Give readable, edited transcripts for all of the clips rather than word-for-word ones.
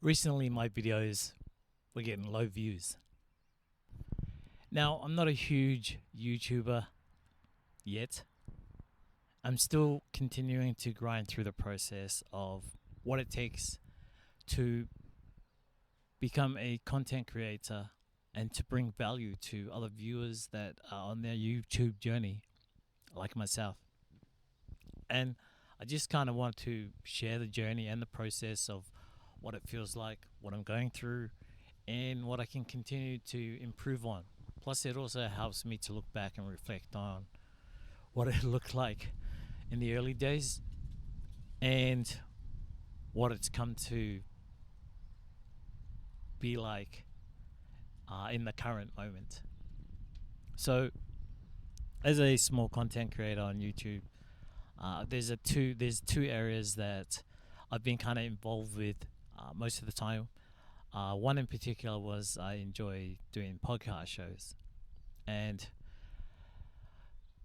Recently, my videos were getting low views. Now, I'm not a huge YouTuber yet. I'm still continuing to grind through the process of what it takes to become a content creator and to bring value to other viewers that are on their YouTube journey, like myself. And I just kind of want to share the journey and the process of what it feels like, what I'm going through, and what I can continue to improve on. Plus, it also helps me to look back and reflect on what it looked like in the early days and what it's come to be like in the current moment. So, as a small content creator on YouTube, there's two areas that I've been kind of involved with most of the time. One in particular was I enjoy doing podcast shows, and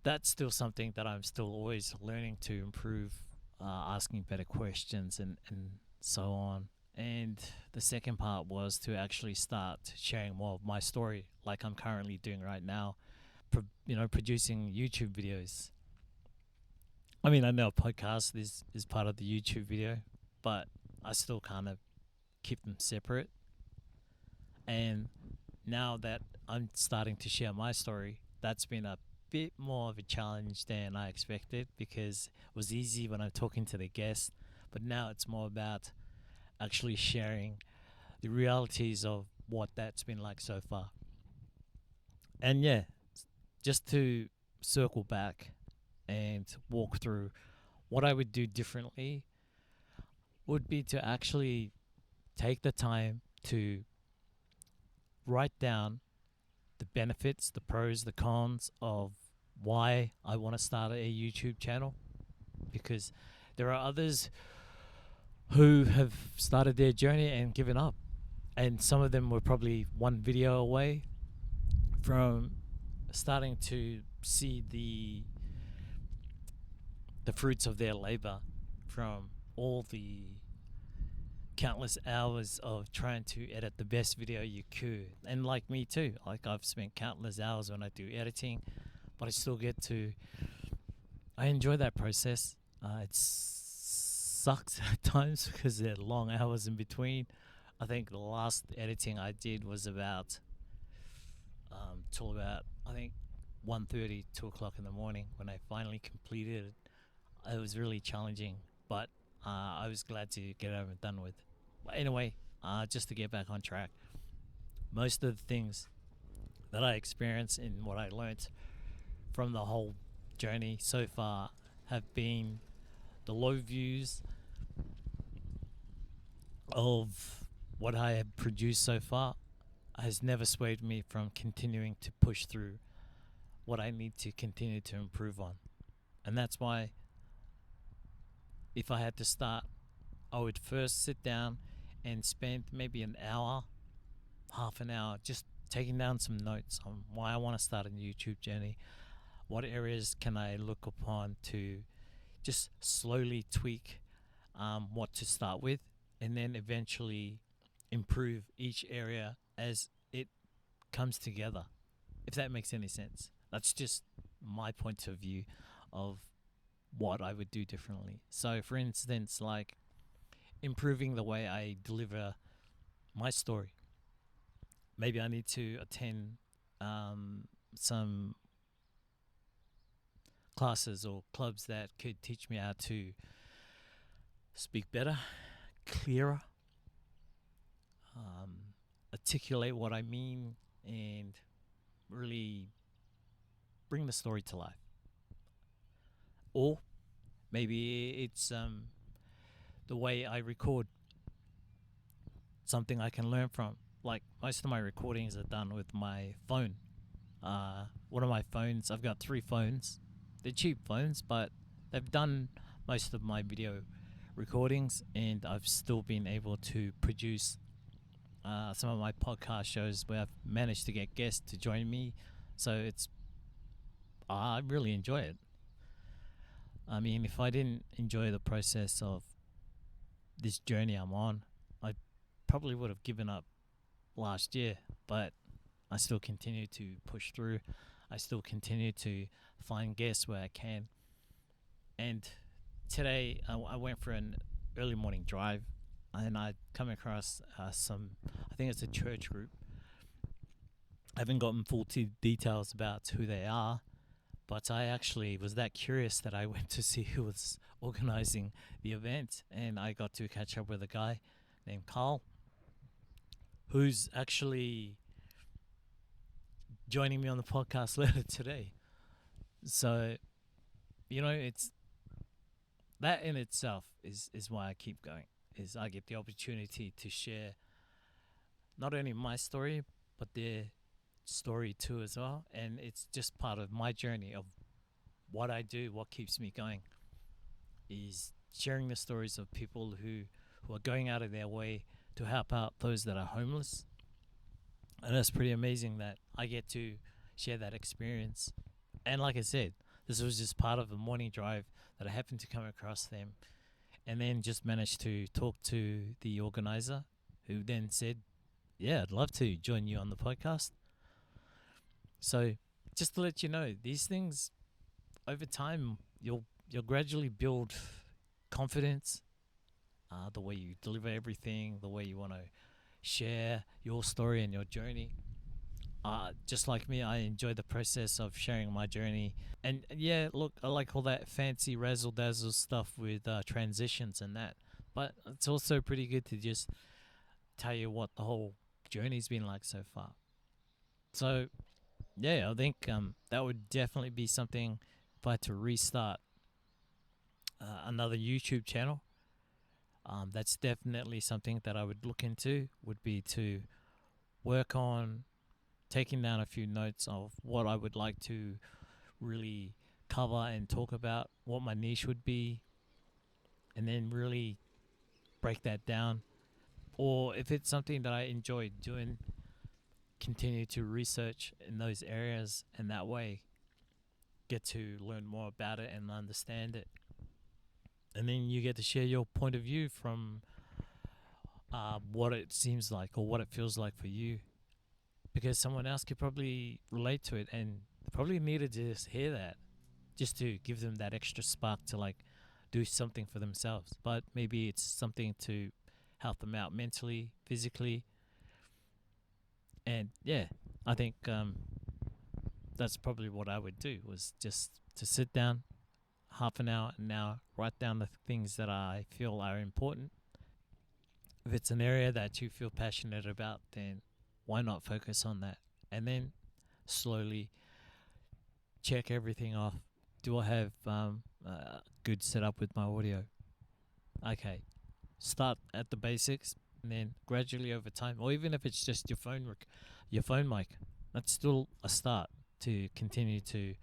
that's still something that I'm still always learning to improve, asking better questions and so on. And the second part was to actually start sharing more of my story, like I'm currently doing right now, producing YouTube videos. I mean, I know a podcast is part of the YouTube video, but I still kind of keep them separate. And now that I'm starting to share my story, that's been a bit more of a challenge than I expected, because it was easy when I'm talking to the guest, but now it's more about actually sharing the realities of what that's been like so far. And yeah, just to circle back and walk through what I would do differently would be to actually take the time to write down the benefits, the pros, the cons of why I want to start a YouTube channel, because there are others who have started their journey and given up, and some of them were probably one video away from starting to see the fruits of their labor from all the countless hours of trying to edit the best video you could. And like me too, like I've spent countless hours when I do editing, but I still I enjoy that process. It sucks at times because there are long hours in between. I think the last editing I did was about till about, I think, 1:30, 2 o'clock in the morning when I finally completed it. It was really challenging, but I was glad to get it over and done with. But anyway, just to get back on track, most of the things that I experienced and what I learnt from the whole journey so far have been the low views of what I have produced so far has never swayed me from continuing to push through what I need to continue to improve on. And that's why, if I had to start, I would first sit down and spend maybe an hour, half an hour, just taking down some notes on why I want to start a YouTube journey. What areas can I look upon to just slowly tweak what to start with, and then eventually improve each area as it comes together, if that makes any sense. That's just my point of view of what I would do differently. So, for instance, like improving the way I deliver my story. Maybe I need to attend some classes or clubs that could teach me how to speak better, clearer, articulate what I mean, and really bring the story to life. Or maybe it's the way I record, something I can learn from. Like most of my recordings are done with my phone. One of my phones, I've got 3 phones. They're cheap phones, but they've done most of my video recordings, and I've still been able to produce some of my podcast shows where I've managed to get guests to join me. So I really enjoy it. I mean, if I didn't enjoy the process of this journey I'm on, I'd probably would have given up last year, but I still continue to push through. I still continue to find guests where I can. And today I went for an early morning drive, and I come across some, I think it's a church group. I haven't gotten full details about who they are, but I actually was that curious that I went to see who was organizing the event, and I got to catch up with a guy named Carl, who's actually joining me on the podcast later today. So, it's that in itself is why I keep going. Is I get the opportunity to share not only my story but their story too as well, and it's just part of my journey of what I do. What keeps me going is sharing the stories of people who are going out of their way to help out those that are homeless. And that's pretty amazing that I get to share that experience. And like I said, this was just part of a morning drive that I happened to come across them, and then just managed to talk to the organizer, who then said, yeah, I'd love to join you on the podcast. So just to let you know, these things over time, you'll gradually build confidence, the way you deliver everything, the way you want to share your story and your journey. Just like me, I enjoy the process of sharing my journey. And yeah, look, I like all that fancy razzle dazzle stuff with transitions and that. But it's also pretty good to just tell you what the whole journey's been like so far. So yeah, I think that would definitely be something if I had to restart another YouTube channel. That's definitely something that I would look into, would be to work on taking down a few notes of what I would like to really cover and talk about, what my niche would be, and then really break that down. Or if it's something that I enjoy doing, continue to research in those areas, and that way get to learn more about it and understand it. And then you get to share your point of view from what it seems like or what it feels like for you, because someone else could probably relate to it and probably needed to just hear that, just to give them that extra spark to like do something for themselves. But maybe it's something to help them out mentally, physically. And yeah, I think that's probably what I would do, was just to sit down half an hour, write down the things that I feel are important. If it's an area that you feel passionate about, then why not focus on that? And then slowly check everything off. Do I have good setup with my audio? Okay, start at the basics, and then gradually over time, or even if it's just your phone mic, that's still a start to continue to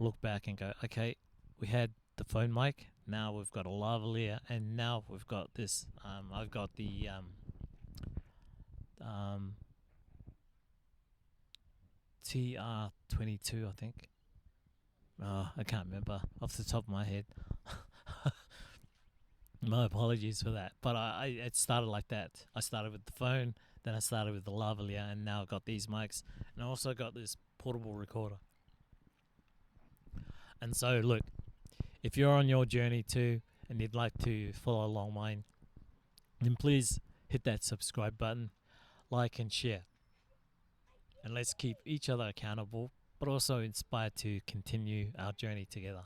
look back and go, okay, we had the phone mic, now we've got a lavalier, and now we've got this. I've got the TR22, I think. I can't remember off the top of my head. My apologies for that. But it started like that. I started with the phone, then I started with the lavalier, and now I've got these mics, and I also got this portable recorder. And so, look, if you're on your journey too and you'd like to follow along mine, then please hit that subscribe button, like and share. And let's keep each other accountable, but also inspired to continue our journey together.